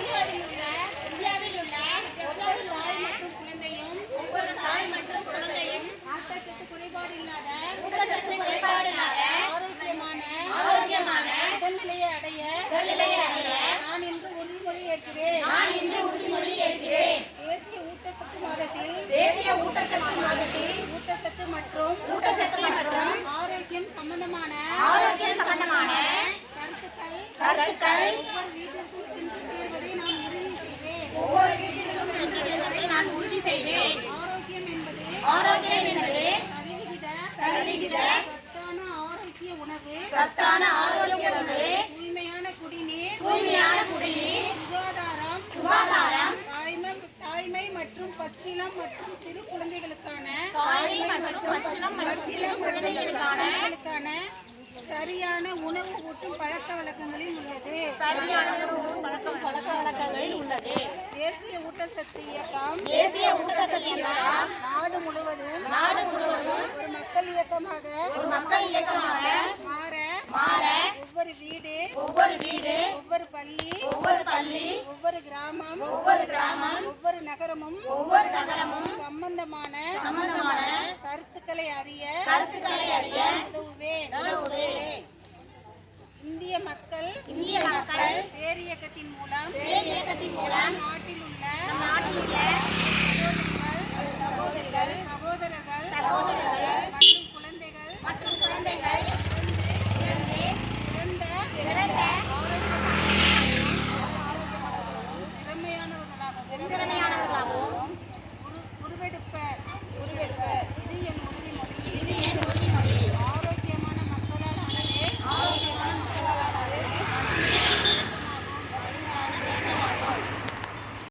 இந்தியாவில் உள்ள ஒவ்வொரு தாய் மற்றும் குழந்தையும் ஊட்டச்சத்து குறைபாடு இல்லாத ஆரோக்கியமான உடல்நிலையை அடைய நான் இன்று உறுதிமொழி ஏற்கிறேன். தேசிய ஊட்டச்சத்து மாதத்தில் ஊட்டச்சத்து மற்றும் ஆரோக்கியம் சம்பந்தமான கருத்துக்கள் ஒவ்வொரு வீட்டிற்கும் சென்று சேர்வதை நான் உறுதி செய்வேன். ஆரோக்கியம் என்பது சரிவிகித சத்தான ஆரோக்கிய உணவு, தூய்மையான குடிநீர், சுகாதாரம், தாய்மை மற்றும் பச்சிளம் மற்றும் சிறு குழந்தைகளுக்கான சரியான உணவு ஊட்டும் பழக்க வழக்கங்களில் உள்ளது. தேசிய ஊட்டச்சத்து இயக்கம் நாடு முழுவதும் ஒரு மக்கள் இயக்கமாக மாற ஒவ்வொரு வீடு, ஒவ்வொரு பள்ளி, ஒவ்வொரு கிராமம், ஒவ்வொரு நகரமும் சம்பந்தமான கருத்துக்களை அறிய உதவுவேன். இந்திய மக்கள் பேரியக்கத்தின் மூலம்